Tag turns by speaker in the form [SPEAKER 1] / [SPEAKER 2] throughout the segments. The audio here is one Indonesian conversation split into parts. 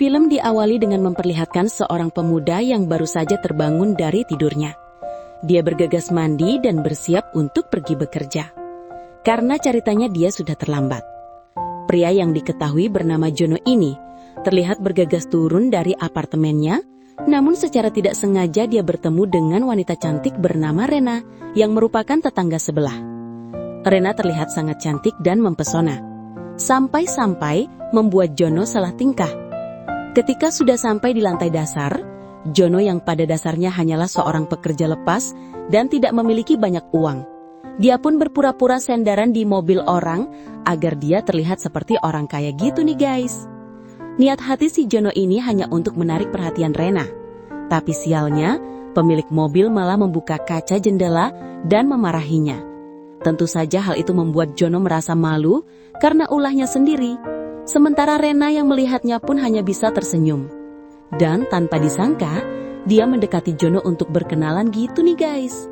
[SPEAKER 1] Film diawali dengan memperlihatkan seorang pemuda yang baru saja terbangun dari tidurnya. Dia bergegas mandi dan bersiap untuk pergi bekerja. Karena ceritanya dia sudah terlambat. Pria yang diketahui bernama Jono ini terlihat bergegas turun dari apartemennya, namun secara tidak sengaja dia bertemu dengan wanita cantik bernama Rena yang merupakan tetangga sebelah. Rena terlihat sangat cantik dan mempesona, sampai-sampai membuat Jono salah tingkah. Ketika sudah sampai di lantai dasar, Jono yang pada dasarnya hanyalah seorang pekerja lepas dan tidak memiliki banyak uang. Dia pun berpura-pura sendaran di mobil orang agar dia terlihat seperti orang kaya gitu nih guys. Niat hati si Jono ini hanya untuk menarik perhatian Rena. Tapi sialnya, pemilik mobil malah membuka kaca jendela dan memarahinya. Tentu saja hal itu membuat Jono merasa malu karena ulahnya sendiri. Sementara Rena yang melihatnya pun hanya bisa tersenyum. Dan tanpa disangka, dia mendekati Jono untuk berkenalan gitu nih guys.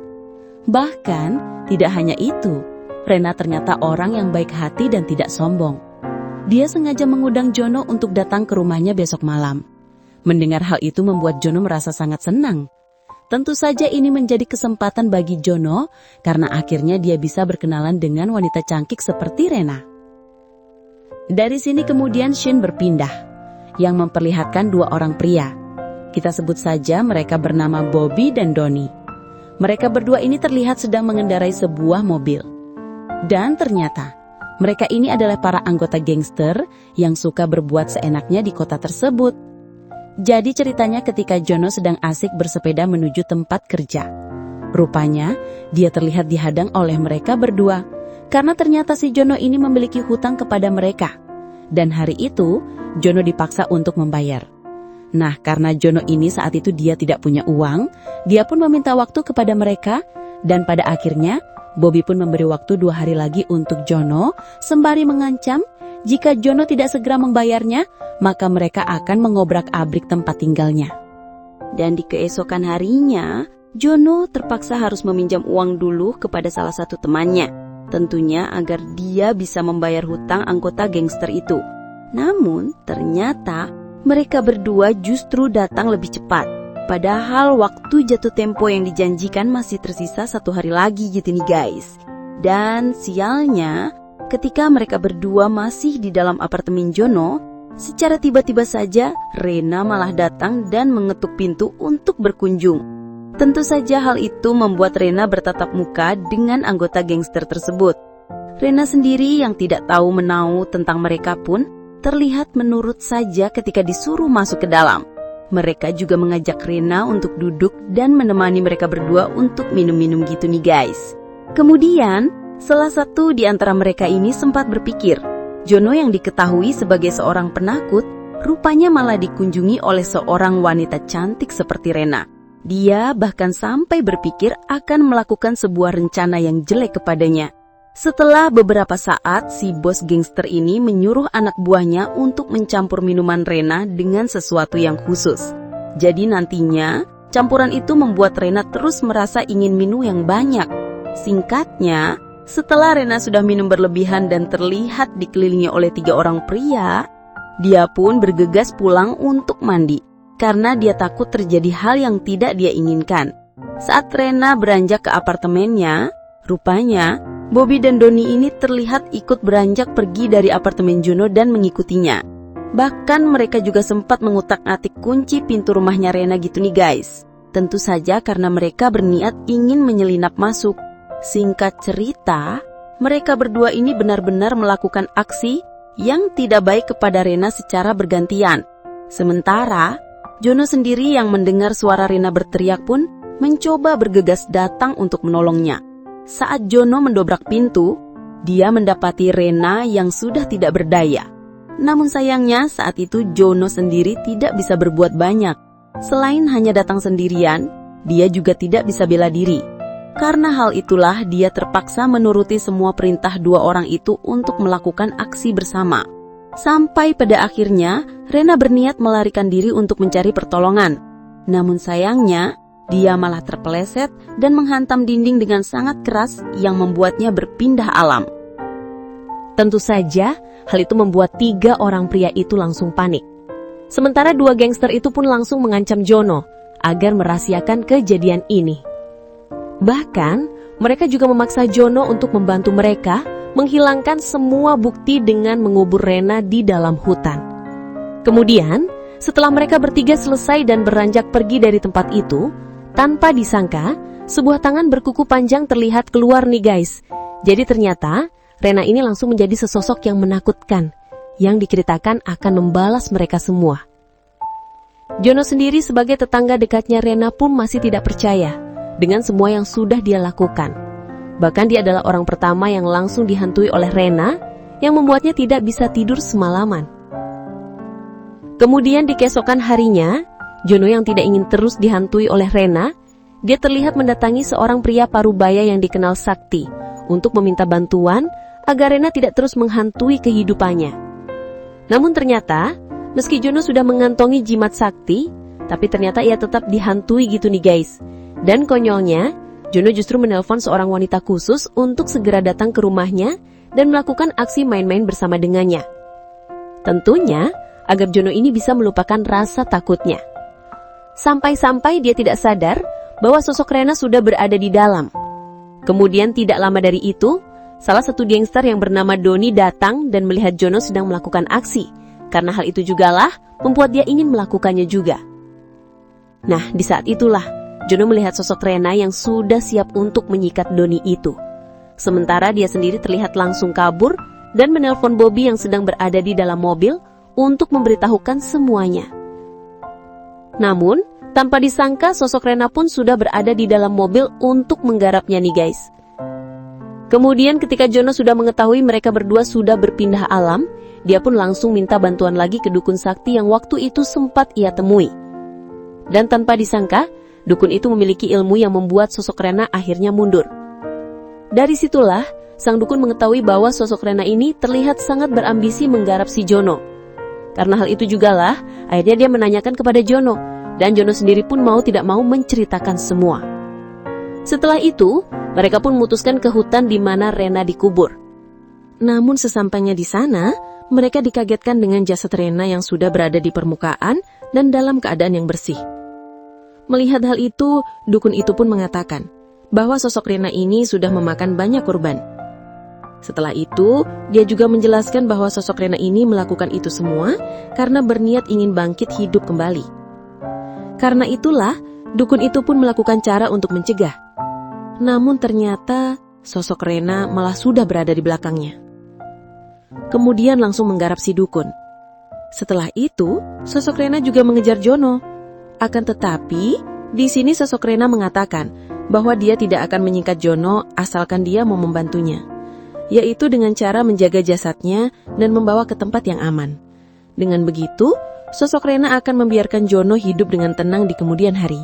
[SPEAKER 1] Bahkan, tidak hanya itu, Rena ternyata orang yang baik hati dan tidak sombong. Dia sengaja mengundang Jono untuk datang ke rumahnya besok malam. Mendengar hal itu membuat Jono merasa sangat senang. Tentu saja ini menjadi kesempatan bagi Jono karena akhirnya dia bisa berkenalan dengan wanita cantik seperti Rena. Dari sini kemudian scene berpindah, yang memperlihatkan dua orang pria. Kita sebut saja mereka bernama Bobby dan Donnie. Mereka berdua ini terlihat sedang mengendarai sebuah mobil. Dan ternyata, mereka ini adalah para anggota gangster yang suka berbuat seenaknya di kota tersebut. Jadi ceritanya ketika Jono sedang asik bersepeda menuju tempat kerja. Rupanya, dia terlihat dihadang oleh mereka berdua. Karena ternyata si Jono ini memiliki hutang kepada mereka. Dan hari itu, Jono dipaksa untuk membayar. Nah, karena Jono ini saat itu dia tidak punya uang, dia pun meminta waktu kepada mereka. Dan pada akhirnya, Bobby pun memberi waktu 2 hari lagi untuk Jono, sembari mengancam jika Jono tidak segera membayarnya, maka mereka akan mengobrak-abrik tempat tinggalnya. Dan di keesokan harinya, Jono terpaksa harus meminjam uang dulu kepada salah satu temannya. Tentunya agar dia bisa membayar hutang anggota gangster itu. Namun ternyata mereka berdua justru datang lebih cepat. Padahal waktu jatuh tempo yang dijanjikan masih tersisa 1 hari lagi gitu nih guys. Dan sialnya ketika mereka berdua masih di dalam apartemen Jono, secara tiba-tiba saja Rena malah datang dan mengetuk pintu untuk berkunjung. Tentu saja hal itu membuat Rena bertatap muka dengan anggota gangster tersebut. Rena sendiri yang tidak tahu menau tentang mereka pun terlihat menurut saja ketika disuruh masuk ke dalam. Mereka juga mengajak Rena untuk duduk dan menemani mereka berdua untuk minum-minum gitu nih guys. Kemudian, salah satu di antara mereka ini sempat berpikir, Jono yang diketahui sebagai seorang penakut, rupanya malah dikunjungi oleh seorang wanita cantik seperti Rena. Dia bahkan sampai berpikir akan melakukan sebuah rencana yang jelek kepadanya. Setelah beberapa saat, si bos gangster ini menyuruh anak buahnya untuk mencampur minuman Rena dengan sesuatu yang khusus. Jadi nantinya, campuran itu membuat Rena terus merasa ingin minum yang banyak. Singkatnya, setelah Rena sudah minum berlebihan dan terlihat dikelilingi oleh 3 orang pria, dia pun bergegas pulang untuk mandi. Karena dia takut terjadi hal yang tidak dia inginkan. Saat Rena beranjak ke apartemennya, rupanya Bobby dan Donnie ini terlihat ikut beranjak pergi dari apartemen Jono dan mengikutinya. Bahkan mereka juga sempat mengutak-atik kunci pintu rumahnya Rena gitu nih guys. Tentu saja karena mereka berniat ingin menyelinap masuk. Singkat cerita, mereka berdua ini benar-benar melakukan aksi yang tidak baik kepada Rena secara bergantian. Sementara Jono sendiri yang mendengar suara Rena berteriak pun mencoba bergegas datang untuk menolongnya. Saat Jono mendobrak pintu, dia mendapati Rena yang sudah tidak berdaya. Namun sayangnya saat itu Jono sendiri tidak bisa berbuat banyak. Selain hanya datang sendirian, dia juga tidak bisa bela diri. Karena hal itulah dia terpaksa menuruti semua perintah 2 orang itu untuk melakukan aksi bersama. Sampai pada akhirnya, Rena berniat melarikan diri untuk mencari pertolongan. Namun sayangnya, dia malah terpeleset dan menghantam dinding dengan sangat keras yang membuatnya berpindah alam. Tentu saja, hal itu membuat 3 orang pria itu langsung panik.
[SPEAKER 2] Sementara dua gangster itu pun langsung mengancam Jono agar merahasiakan kejadian ini. Bahkan, mereka juga memaksa Jono untuk membantu mereka menghilangkan semua bukti dengan mengubur Rena di dalam hutan. Kemudian, setelah mereka bertiga selesai dan beranjak pergi dari tempat itu, tanpa disangka, sebuah tangan berkuku panjang terlihat keluar nih guys. Jadi ternyata, Rena ini langsung menjadi sesosok yang menakutkan, yang diceritakan akan membalas mereka semua. Jono sendiri sebagai tetangga dekatnya Rena pun masih tidak percaya dengan semua yang sudah dia lakukan. Bahkan dia adalah orang pertama yang langsung dihantui oleh Rena, yang membuatnya tidak bisa tidur semalaman. Kemudian di keesokan harinya, Jono yang tidak ingin terus dihantui oleh Rena, dia terlihat mendatangi seorang pria parubaya yang dikenal Sakti untuk meminta bantuan agar Rena tidak terus menghantui kehidupannya. Namun ternyata, meski Jono sudah mengantongi jimat Sakti, tapi ternyata ia tetap dihantui gitu nih guys. Dan konyolnya, Jono justru menelpon seorang wanita khusus untuk segera datang ke rumahnya dan melakukan aksi main-main bersama dengannya. Tentunya, agar Jono ini bisa melupakan rasa takutnya. Sampai-sampai dia tidak sadar bahwa sosok Rena sudah berada di dalam. Kemudian tidak lama dari itu, salah satu gangster yang bernama Doni datang dan melihat Jono sedang melakukan aksi. Karena hal itu jugalah membuat dia ingin melakukannya juga. Nah, di saat itulah Jono melihat sosok Rena yang sudah siap untuk menyikat Doni itu. Sementara dia sendiri terlihat langsung kabur dan menelpon Bobby yang sedang berada di dalam mobil untuk memberitahukan semuanya. Namun, tanpa disangka sosok Rena pun sudah berada di dalam mobil untuk menggarapnya nih guys. Kemudian ketika Jono sudah mengetahui mereka berdua sudah berpindah alam, dia pun langsung minta bantuan lagi ke dukun sakti yang waktu itu sempat ia temui. Dan tanpa disangka, dukun itu memiliki ilmu yang membuat sosok Rena akhirnya mundur. Dari situlah, sang dukun mengetahui bahwa sosok Rena ini terlihat sangat berambisi menggarap si Jono. Karena hal itu jugalah, akhirnya dia menanyakan kepada Jono, dan Jono sendiri pun mau tidak mau menceritakan semua. Setelah itu, mereka pun memutuskan ke hutan di mana Rena dikubur. Namun sesampainya di sana, mereka dikagetkan dengan jasad Rena yang sudah berada di permukaan dan dalam keadaan yang bersih. Melihat hal itu, dukun itu pun mengatakan bahwa sosok Rena ini sudah memakan banyak korban. Setelah itu, dia juga menjelaskan bahwa sosok Rena ini melakukan itu semua karena berniat ingin bangkit hidup kembali. Karena itulah, dukun itu pun melakukan cara untuk mencegah. Namun ternyata, sosok Rena malah sudah berada di belakangnya. Kemudian langsung menggarap si dukun. Setelah itu, sosok Rena juga mengejar Jono. Akan tetapi, di sini sosok Rena mengatakan bahwa dia tidak akan menyingkat Jono asalkan dia mau membantunya, yaitu dengan cara menjaga jasadnya dan membawa ke tempat yang aman. Dengan begitu, sosok Rena akan membiarkan Jono hidup dengan tenang di kemudian hari.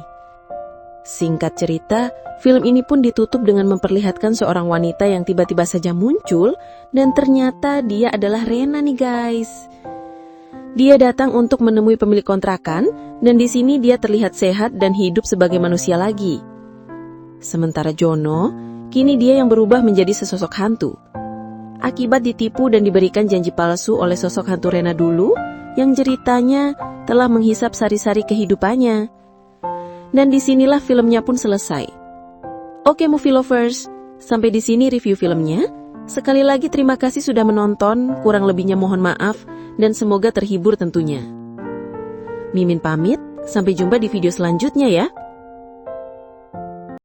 [SPEAKER 2] Singkat cerita, film ini pun ditutup dengan memperlihatkan seorang wanita yang tiba-tiba saja muncul dan ternyata dia adalah Rena nih guys. Dia datang untuk menemui pemilik kontrakan dan di sini dia terlihat sehat dan hidup sebagai manusia lagi. Sementara Jono, kini dia yang berubah menjadi sesosok hantu. Akibat ditipu dan diberikan janji palsu oleh sosok hantu Rena dulu, yang ceritanya telah menghisap sari-sari kehidupannya. Dan disinilah filmnya pun selesai. Oke movie lovers, sampai di sini review filmnya. Sekali lagi terima kasih sudah menonton, kurang lebihnya mohon maaf, dan semoga terhibur tentunya. Mimin pamit, sampai jumpa di video selanjutnya ya.